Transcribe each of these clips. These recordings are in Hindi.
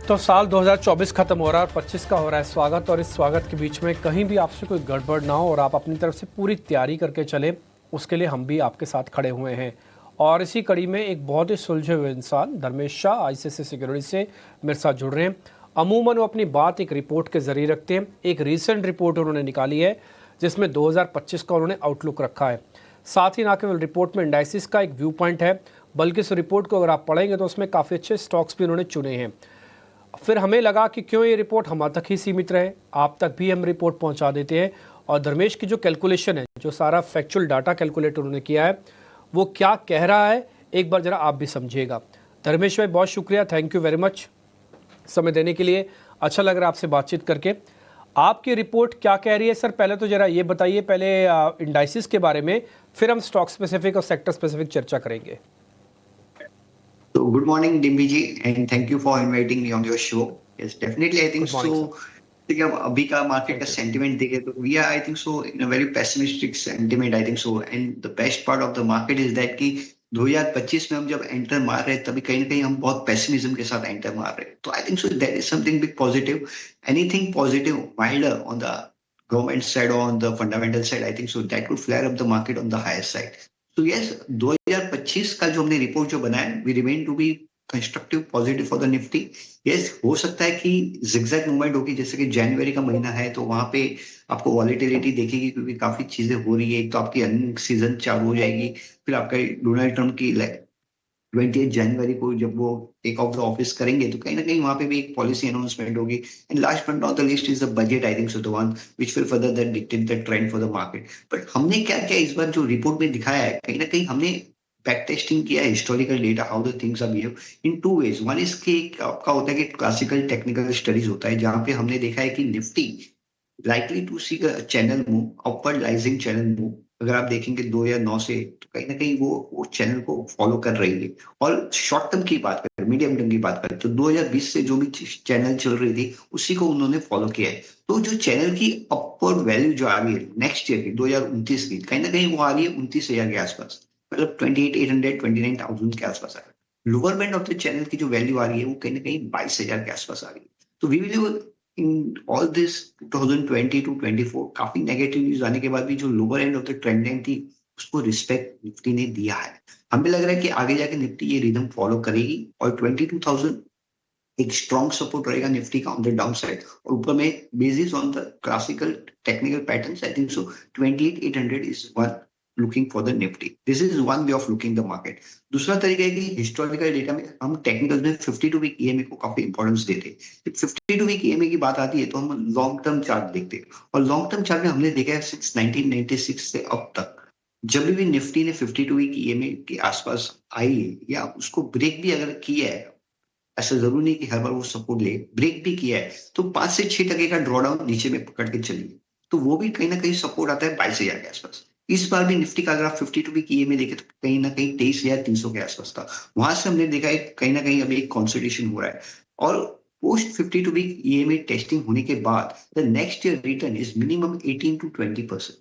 तो साल 2024 खत्म हो रहा है और 25 का हो रहा है स्वागत। और इस स्वागत के बीच में कहीं भी आपसे कोई गड़बड़ ना हो और आप अपनी तरफ से पूरी तैयारी करके चले, उसके लिए हम भी आपके साथ खड़े हुए हैं। और इसी कड़ी में एक बहुत ही सुलझे हुए इंसान धर्मेश शाह आईसीआईसीआई सिक्योरिटी से मेरे साथ जुड़ रहे हैं। अमूमन वो अपनी बात एक रिपोर्ट के जरिए रखते हैं। एक रिसेंट रिपोर्ट उन्होंने निकाली है जिसमें 2025 का उन्होंने आउटलुक रखा है। साथ ही ना केवल रिपोर्ट में इंडाइसिस का एक व्यू पॉइंट है, बल्कि इस रिपोर्ट को अगर आप पढ़ेंगे तो उसमें काफ़ी अच्छे स्टॉक्स भी उन्होंने चुने हैं। फिर हमें लगा कि क्यों ये रिपोर्ट हम तक ही सीमित रहे, आप तक भी हम रिपोर्ट पहुंचा देते हैं। और धर्मेश की जो कैलकुलेशन है, जो सारा फैक्चुअल डाटा कैलकुलेट उन्होंने किया है, वो क्या कह रहा है एक बार ज़रा आप भी समझिएगा। धर्मेश भाई बहुत शुक्रिया, थैंक यू वेरी मच समय देने के लिए। अच्छा लग रहा है आपसे बातचीत करके। आपकी रिपोर्ट क्या कह रही है सर? पहले तो ज़रा ये बताइए, पहले इंडाइसिस के बारे में, फिर हम स्टॉक स्पेसिफिक और सेक्टर स्पेसिफिक चर्चा करेंगे। So good morning, Dimbi ji, and thank you for inviting me on your show. Yes, definitely, I think good morning so. देखिए अब अभी का मार्केट का सर। सेंटिमेंट देखे तो we are I think so in a very pessimistic sentiment I think so and the best part of the market is that कि 2025 में हम जब एंटर मार रहे हैं तभी कहीं ना कहीं हम बहुत पेसिमिज्म के साथ एंटर मार रहे हैं। तो आई think so that is something big positive, anything positive milder on the government side or on the fundamental side, I think so that could flare up the market on the higher side. So yes, 2025 का जो हमने रिपोर्ट जो बनाया, we remain to be constructive positive for the Nifty. Yes, हो सकता है कि जिगजैग मूवमेंट होगी, जैसे कि जनवरी का महीना है तो वहां पे आपको वॉलेटिलिटी देखेगी क्योंकि काफी चीजें हो रही है। एक तो आपकी अर्निंग सीजन चालू हो जाएगी, फिर आपका डोनाल्ड ट्रम्प की 28 जनवरी को जब वो टेक ऑफ द ऑफिस करेंगे तो कहीं ना कहीं वहां पे भी एक पॉलिसी अनाउंसमेंट होगी। And last but not the list is the budget, I think so the one which will further that dictate the trend for the market. But हमने क्या क्या इस बार जो रिपोर्ट में दिखाया है, कहीं ना कहीं हमने बैक टेस्टिंग किया है historical data, how the things are behave in two ways. One is कि आपका होता है कि क्लासिकल टेक्निकल स्टडीज होता है जहां पे हमने देखा है कि Nifty likely to see a channel move, upward rising channel move। अगर आप देखेंगे 2009 से तो कहीं ना कहीं वो चैनल को फॉलो कर रही है। और शॉर्ट टर्म की बात करें, मीडियम टर्म की बात करें तो 2020 से जो भी चैनल चल रही थी उसी को उन्होंने फॉलो किया है। तो जो चैनल की अपवर्ड वैल्यू जो आ रही है नेक्स्ट ईयर की 2029 की, कहीं ना कहीं वो आ रही है 29,000 के आसपास, मतलब 28,800 29,000 के आसपास आ रही है। Lower band of the channel की जो वैल्यू आ रही है वो कहीं ना कहीं 22,000 के आसपास आ रही है। तो we will in all this 2020 to 24 काफी नेगेटिव न्यूज आने के बाद भी जो lower end of the trend line थी उसको रिस्पेक्ट निफ्टी ने दिया है। हमें लग रहा है कि आगे जाके निफ्टी ये रिदम फॉलो करेगी और 22,000 एक स्ट्रॉन्ग सपोर्ट रहेगा निफ्टी का ऑन द डाउन साइड। और ऊपर में basis on the classical technical patterns, I think so 28,800 is one looking for the Nifty. This is one way of looking the market. दूसरा तरीका है कि हिस्टोरिकल डेटा में हम टेक्निकल में 52 वीक ईएमए को काफी इंपॉर्टेंस देते हैं। जब 52 वीक ईएमए की बात आती है तो हम लॉन्ग टर्म चार्ट देखते हैं और लॉन्ग टर्म चार्ट में हमने देखा है सिंस 1996 से अब तक जब भी निफ्टी ने 52 वीक ईएमए के आसपास आई है या उसको ब्रेक भी अगर किया है, ऐसा जरूरी नहीं कि हर बार वो सपोर्ट ले, ब्रेक भी किया है तो 5 से 6 टके का ड्रॉडाउन नीचे में पकड़ के चलिए तो वो भी कहीं ना कहीं सपोर्ट आता है 22,000 के आसपास। इस बार भी निफ्टी का अगर आप 52 वीक ईएमए देखे तो कहीं ना कहीं 23,300 के आसपास था। वहां से हमने देखा है कहीं ना कहीं अभी एक कंसोलिडेशन हो रहा है और पोस्ट 52 वीक ईएमए टेस्टिंग होने के बाद the next year return is minimum 18 to 20%।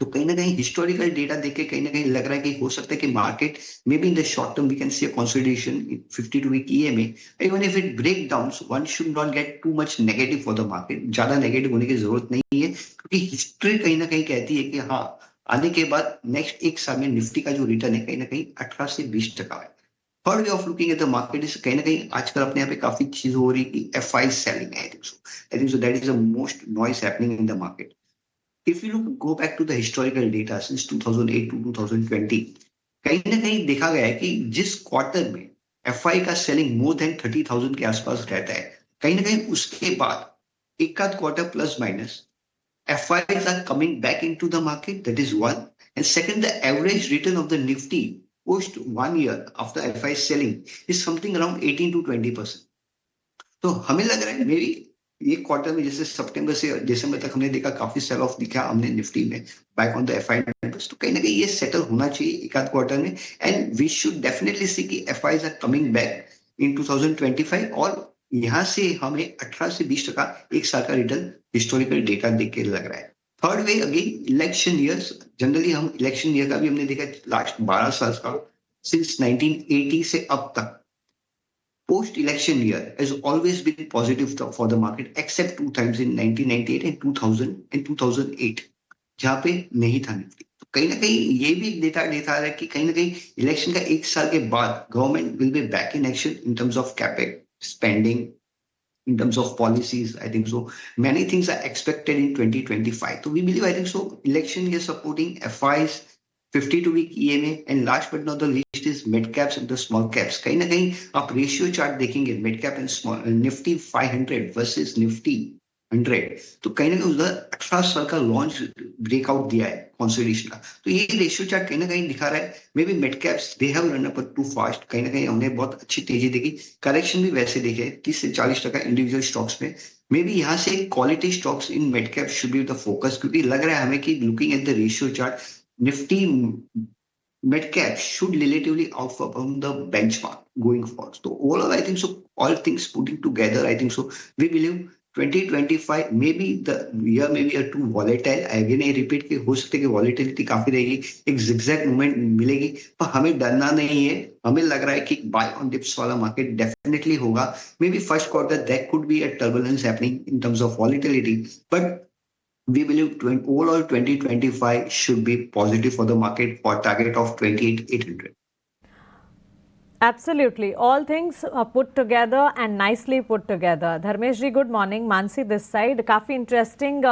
तो कहीं ना कहीं हिस्टोरिकल डेटा देख के कहीं ना कहीं लग रहा है कि हो सकता है कि market maybe in the short term we can see a consolidation in 52 week EMA. Even if it break down one should not get too much negative for the market. ज्यादा नेगेटिव होने की जरूरत नहीं है क्योंकि हिस्ट्री कहीं ना कहीं कहती है कि हाँ, आने के बाद नेक्स्ट एक साल में निफ्टी का जो रिटर्न है कहीं ना कहीं 18 से 20 टका है। Third way of looking at the market is कहीं ना कहीं आजकल अपने यहाँ पे काफी चीज हो रही है कि एफआई सेलिंग है। I think so that is the most noise happening in the market. If you look go back to the historical data since 2008 to 2020, कहीं ना कहीं देखा गया है कि जिस क्वार्टर में एफआई का सेलिंग मोर देन 30,000 के आसपास रहता है, कहीं ना कहीं उसके बाद एक आध quarter plus minus FIs are coming back into the market. That is one. And second, the average return of the Nifty post 1 year after FI selling is something around 18 to 20%. तो हमें लग रहा है मे बी ये क्वार्टर में जैसे सितंबर से दिसंबर तक हमने देखा काफी सेल ऑफ दिखा हमने निफ्टी में back on the FI numbers. तो कहीं ना कहीं ये सेटल होना चाहिए एक आध क्वार्टर में and we should definitely see कि FIIs are coming back in 2025 और यहाँ से हमें 18 से 20 टका एक साल का रिटर्न हिस्टोरिकल डेटा देख के लग रहा है। Third way again election years, generally हम इलेक्शन ईयर का भी हमने देखा लास्ट 12 साल का सिंस 1980 से अब तक post election year has always been positive for the market except two times in 1998 and 2000 and 2008 जहां पे नहीं था निफ्टी। तो कहीं ना कहीं ये भी एक डेटा डेटा है कि कहीं ना कहीं इलेक्शन का एक साल के बाद government will be back in action in terms of capex spending in terms of policies. I think so. Many things are expected in 2025. So we believe, I think so, election is supporting FIs, 52-week EMA, and last but not the least is mid caps and the small caps. कहीं ना कहीं आप रेशियो चार्ट देखेंगे mid cap and small Nifty 500 versus Nifty 100, तो कहीं ना कहीं उधर 18 साल का लॉन्च ब्रेकआउट दिया है कंसोलिडेशन का। तो ये रेशियो चार्ट कहीं ना कहीं दिखा रहा है maybe mid caps they have run up too fast, कहीं ना कहीं हमने बहुत अच्छी तेजी देखी। करेक्शन भी वैसे देखे 30 से 40% इंडिविजुअल स्टॉक्स में। मे बी यहाँ से quality stocks in mid cap should be the focus, क्योंकि लग रहा है हमें कि looking at the ratio chart Nifty mid cap should relatively outperform the benchmark going forward. So overall, I think so. All things putting together, I think so. We believe 2025 maybe the year maybe a too volatile. Again, I repeat कि हो सकता है कि volatility काफी रहेगी, एक zigzag movement मिलेगी, पर हमें डरना नहीं है। हमें लग रहा है कि buy on dips वाला market definitely होगा। Maybe first quarter there could be a turbulence happening in terms of volatility, but we believe overall 2025 should be positive for the market for target of 28,800. Absolutely. All things put together and nicely put together. Dharmesh ji, good morning. Mansi this side. काफ़ी interesting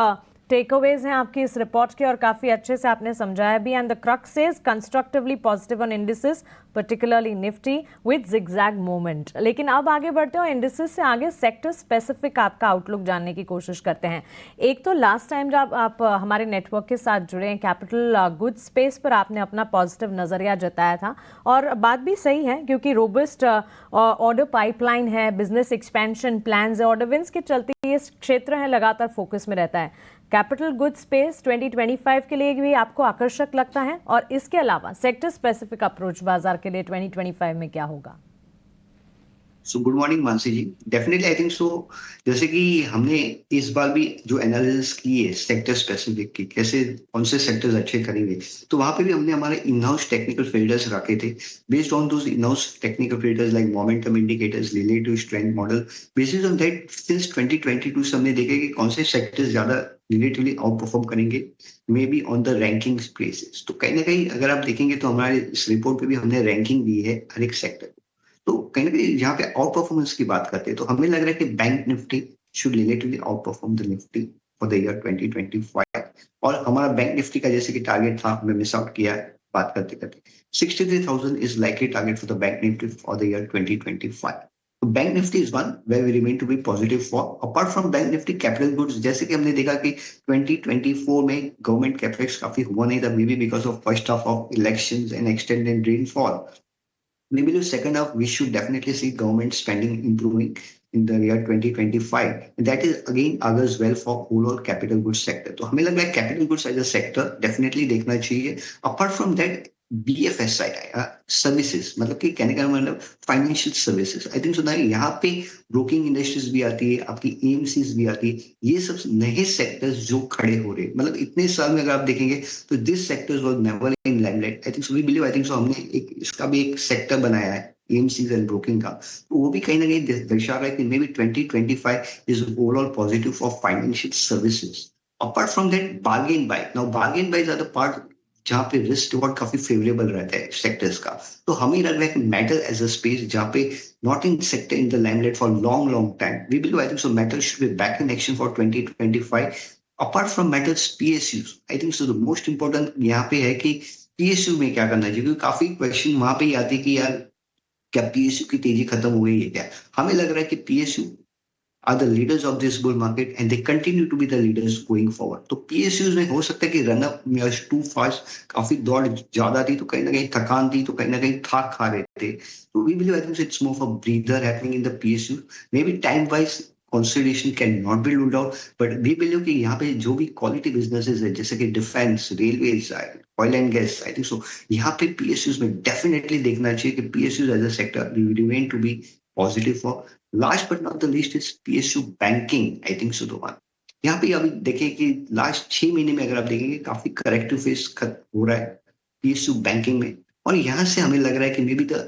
takeaways हैं आपकी इस रिपोर्ट के और काफ़ी अच्छे से आपने समझाया भी. And the crux is constructively positive on indices, particularly Nifty with zigzag movement. लेकिन अब आगे बढ़ते हो indices से आगे सेक्टर स्पेसिफिक आपका आउटलुक जानने की कोशिश करते हैं. एक तो लास्ट टाइम जब आप हमारे नेटवर्क के साथ जुड़े हैं कैपिटल गुड्स स्पेस पर आपने अपना पॉजिटिव नज़रिया जताया था और बात भी सही है क्योंकि रोबस्ट ऑर्डर पाइपलाइन है, बिजनेस एक्सपेंशन प्लान्स है, ऑर्डर विंस के चलते ये क्षेत्र है लगातार फोकस में रहता है. कैपिटल गुड्स स्पेस 2025 के लिए भी आपको आकर्षक लगता है और इसके अलावा सेक्टर स्पेसिफिक अप्रोच बाजार के लिए 2025 में क्या होगा? So good morning Mansi ji, definitely I think so जैसे कि हमने इस बार भी जो एनालिसिस की है सेक्टर स्पेसिफिक की कैसे कौन से सेक्टर्स अच्छे करेंगे, तो वहां पे भी हमने हमारे इन हाउस टेक्निकल फिल्टर्स रखे थे. Based on those in house technical filters like momentum indicators, relative strength model, basis on that since 2022 से हमने देखा कि कौन से सेक्टर्स ज्यादा रिलेटिवली आउट परफॉर्म करेंगे may be on the ranking basis. तो कहीं ना कहीं अगर आप देखेंगे तो हमारे इस रिपोर्ट पे भी हमने रैंकिंग दी है हर एक सेक्टर. तो कहीं ना कहीं जहाँ पे आउट परफॉर्मेंस की बात करते हैं तो हमें लग रहा है कि bank Nifty should relatively out perform the Nifty for the year 2025. और हमारा बैंक निफ्टी का जैसे कि टारगेट था हमें मिस आउट किया है बात करते करते. 63,000 is likely target for the bank Nifty for the year 2025. तो bank Nifty is one where we remain to be positive for. Apart from bank Nifty capital goods, जैसे कि हमने देखा कि 2024 में गवर्नमेंट कैपेक्स काफी हुआ नहीं था, may be because of first half of elections and extended rainfall. We believe second half we should definitely see government spending improving in the year 2025. And that is again augurs well for overall capital goods sector. तो हमें लग रहा है capital goods as a sector definitely देखना चाहिए. Apart from that BFSI services, मतलब कि कहने का मतलब फाइनेंशियल सर्विसेज, आई थिंक सुना यहाँ पे ब्रोकिंग इंडस्ट्रीज भी आती है, आपकी एएमसीज भी आती है. ये सब नए सेक्टर्स जो खड़े हो रहे हैं, मतलब इतने साल में अगर आप देखेंगे तो this sectors was never in limelight. I think so we believe, I think so हमने एक इसका भी एक सेक्टर बनाया है एएमसीज एंड ब्रोकिंग का. तो वो भी कहीं ना कहीं दर्शा रहा है कि maybe 2025 is overall positive for financial services. Apart from that bargain buy, now bargain buy are the part जहाँ पे रिस्क रिवॉर्ड काफी फेवरेबल रहता है सेक्टर्स का. तो हमें लग रहा है कि मेटल एज अ स्पेस जहाँ पे not in sector in the limelight for long time, we believe I think so metal should be back in action for 2025. Apart from metals PSUs, I think so the most important यहाँ पे है कि पीएसयू में क्या करना चाहिए, क्योंकि काफी क्वेश्चन वहां पे ही आती है कि यार क्या पीएसयू की तेजी खत्म हो गई है क्या. हमें लग रहा है कि PSU are the leaders of this bull market and they continue to be the leaders going forward. तो PSUs में हो सकता है कि रन अप में टू फास्ट काफी दौड़ ज्यादा थी, तो कहीं ना कहीं थकान थी, तो कहीं ना कहीं थाक खा रहे थे. तो we believe I think it's more of a breather happening in the PSU. Maybe time wise consolidation can not be ruled out, but we believe कि यहाँ पे जो भी क्वालिटी बिजनेसेस है जैसे कि defence, railways, oil and gas, I think so यहाँ पे PSUs में डेफिनेटली देखना चाहिए कि PSUs as a sector remain to be positive for. Last but not the least is PSU banking, I think so the one. यहाँ पे अभी देखें कि लास्ट 6 महीने में अगर आप देखेंगे काफी करेक्टिव फेस हो रहा है PSU बैंकिंग में. और यहाँ से हमें लग रहा है कि may be the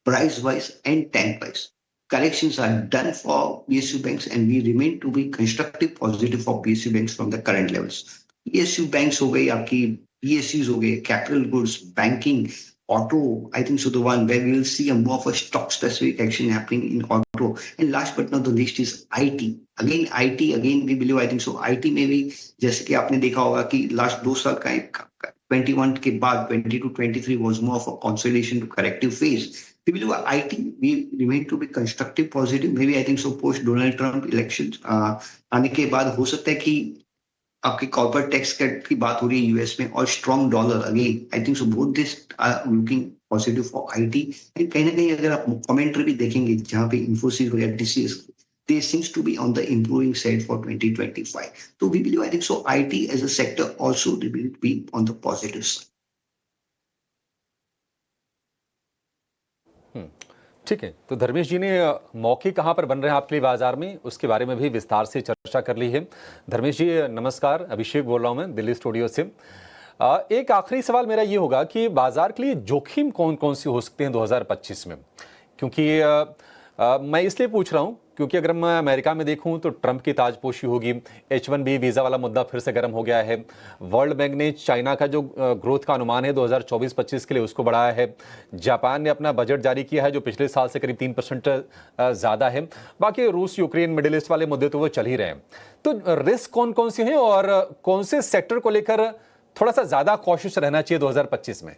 price wise and time wise corrections are done for PSU banks and we remain to be constructive positive for PSU banks from the current levels. PSU banks हो गई आपकी, PSUs हो गए, capital goods, banking, auto, I think so the one where we will see a more of a stock specific action happening in auto. And last but not the least is IT. Again we believe I think so IT में भी जैसे कि आपने देखा होगा कि लास्ट 2 साल का 21 के बाद 22-23 was more of a consolidation to corrective phase. We believe IT, we remain to be constructive positive. Maybe I think so post Donald Trump elections आने के बाद हो सकता है कि आपकी कॉर्पोरेट टैक्स कट की बात हो रही है यूएस में और strong dollar again I think so both this are looking positive for IT and कहीं ना कहीं अगर आप कमेंट्री भी देखेंगे जहां पे इन्फोसिस हो या TCS they seems to be on the improving side for 2025. So we believe I think so IT as a sector also will be on the positive side. ठीक है, तो धर्मेश जी ने मौके कहाँ पर बन रहे हैं आपके लिए बाजार में, उसके बारे में भी विस्तार से चर्चा कर ली है। धर्मेश जी नमस्कार, अभिषेक बोल रहा हूँ मैं दिल्ली स्टूडियो से। एक आखिरी सवाल मेरा ये होगा कि बाजार के लिए जोखिम कौन कौन सी हो सकते हैं 2025 में, क्योंकि मैं इसलिए पूछ रहा हूँ क्योंकि अगर मैं अमेरिका में देखूं तो ट्रंप की ताजपोशी होगी, H1B वीज़ा वाला मुद्दा फिर से गर्म हो गया है, वर्ल्ड बैंक ने चाइना का जो ग्रोथ का अनुमान है 2024-25 के लिए उसको बढ़ाया है, जापान ने अपना बजट जारी किया है जो पिछले साल से करीब 3% ज़्यादा है, बाकी रूस यूक्रेन मिडिल ईस्ट वाले मुद्दे तो वो चल ही रहे हैं। तो रिस्क कौन कौन से हैं और कौन से सेक्टर को लेकर थोड़ा सा ज़्यादा कॉशियस रहना चाहिए 2025 में?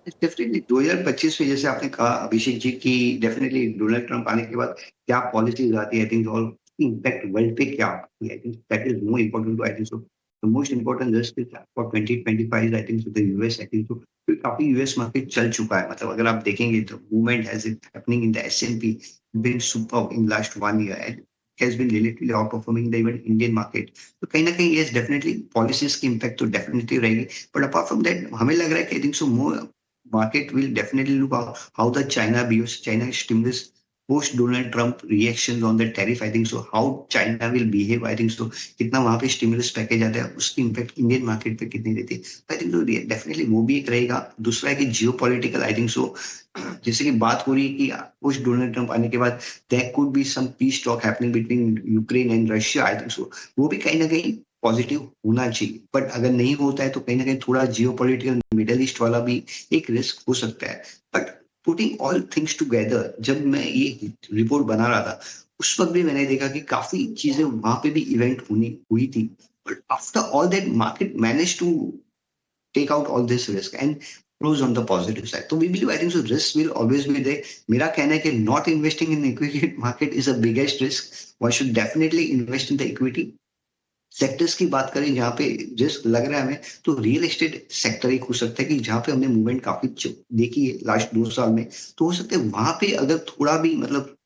डेफिनेटली 2025 में जैसे आपने कहा अभिषेक जी की डेफिनेटली डोनाल्ड ट्रंप आने के बाद क्या पॉलिसीज आती है आई थिंक और इम्पैक्ट वर्ल्ड पे क्या आती है I think that is more important to I think so the most important risk is for 2025 I think so the US I think so काफी यूएस मार्केट चल चुका है, मतलब अगर आप देखेंगे तो movement has it happening in the S&P been super in last 1 year and has been relatively outperforming the even Indian market. तो कहीं ना कहीं yes definitely policies की impact तो definitely रहेगी, but apart from that हमें लग रहा है कि I think so more market will definitely look how the China stimulus post Donald Trump reactions on the tariff. I think so how China will behave. I think so कितना वहाँ पे stimulus package आता है उसकी impact Indian market पे कितनी रहती है. I think so definitely वो भी एक रहेगा. दूसरा है कि geopolitical I think so जैसे कि बात हो रही है कि पोस्ट डोनाल्ड ट्रंप आने के बाद there could be some peace talk happening between Ukraine and Russia. I think so वो भी कहीं ना कहीं पॉजिटिव होना चाहिए, बट अगर नहीं होता है तो कहीं ना कहीं थोड़ा जियोपॉलिटिकल मिडिल ईस्ट वाला भी एक रिस्क हो सकता है. But putting all things together जब मैं ये रिपोर्ट बना रहा था उस वक्त भी मैंने देखा कि काफी चीजें वहां पे भी इवेंट हुई थी, but after all that market manage to take out all this risk and close on the positive side. So we believe I think so risk will always be there. मेरा कहना है कि not investing in equity market is the biggest risk. One should definitely invest in the equity. Sectors की बात करें जहाँ पे रिस्क लग रहा है हमें तो रियल एस्टेट सेक्टर एक हो सकता है कि जहाँ पे हमने मूवमेंट काफी देखी है लास्ट 2 साल में, तो हो सकता है वहां पे अगर थोड़ा भी मतलब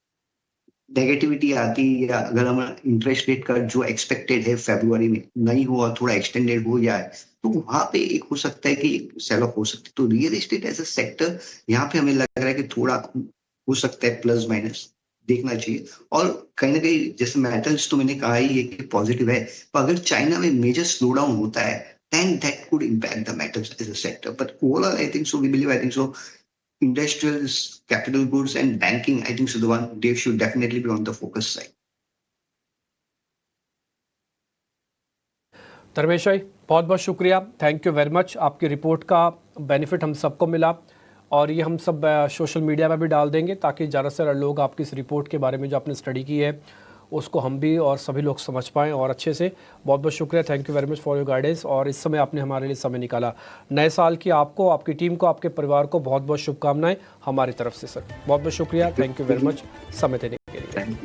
नेगेटिविटी आती है या अगर हम इंटरेस्ट रेट का जो एक्सपेक्टेड है फरवरी में नहीं हुआ थोड़ा एक्सटेंडेड हो जाए तो वहां पे एक हो सकता है कि सेल ऑफ हो सकता है. तो real estate as a sector यहाँ पे हमें लग रहा है कि थोड़ा हो सकता है प्लस माइनस देखना चाहिए. और कहीं ना कहीं जैसे मेटल्स तो मैंने कहा ही है कि पॉजिटिव है, पर अगर चाइना में मेजर स्लो डाउन होता है then that could impact the metals as a sector. But overall I think so we believe I think so industrials, capital goods and banking I think so the one they should definitely be on the focus side. Dharmesh भाई बहुत बहुत शुक्रिया, थैंक यू वेरी मच. आपकी रिपोर्ट का बेनिफिट हम सबको मिला और ये हम सब सोशल मीडिया में भी डाल देंगे ताकि ज़्यादा से ज़्यादा लोग आपकी इस रिपोर्ट के बारे में जो आपने स्टडी की है उसको हम भी और सभी लोग समझ पाएँ और अच्छे से. बहुत बहुत शुक्रिया, thank you very much for your guidance और इस समय आपने हमारे लिए समय निकाला. नए साल की आपको, आपकी टीम को, आपके परिवार को बहुत बहुत शुभकामनाएं हमारी तरफ से सर. बहुत बहुत शुक्रिया, थैंक यू वेरी मच समय देने के लिए.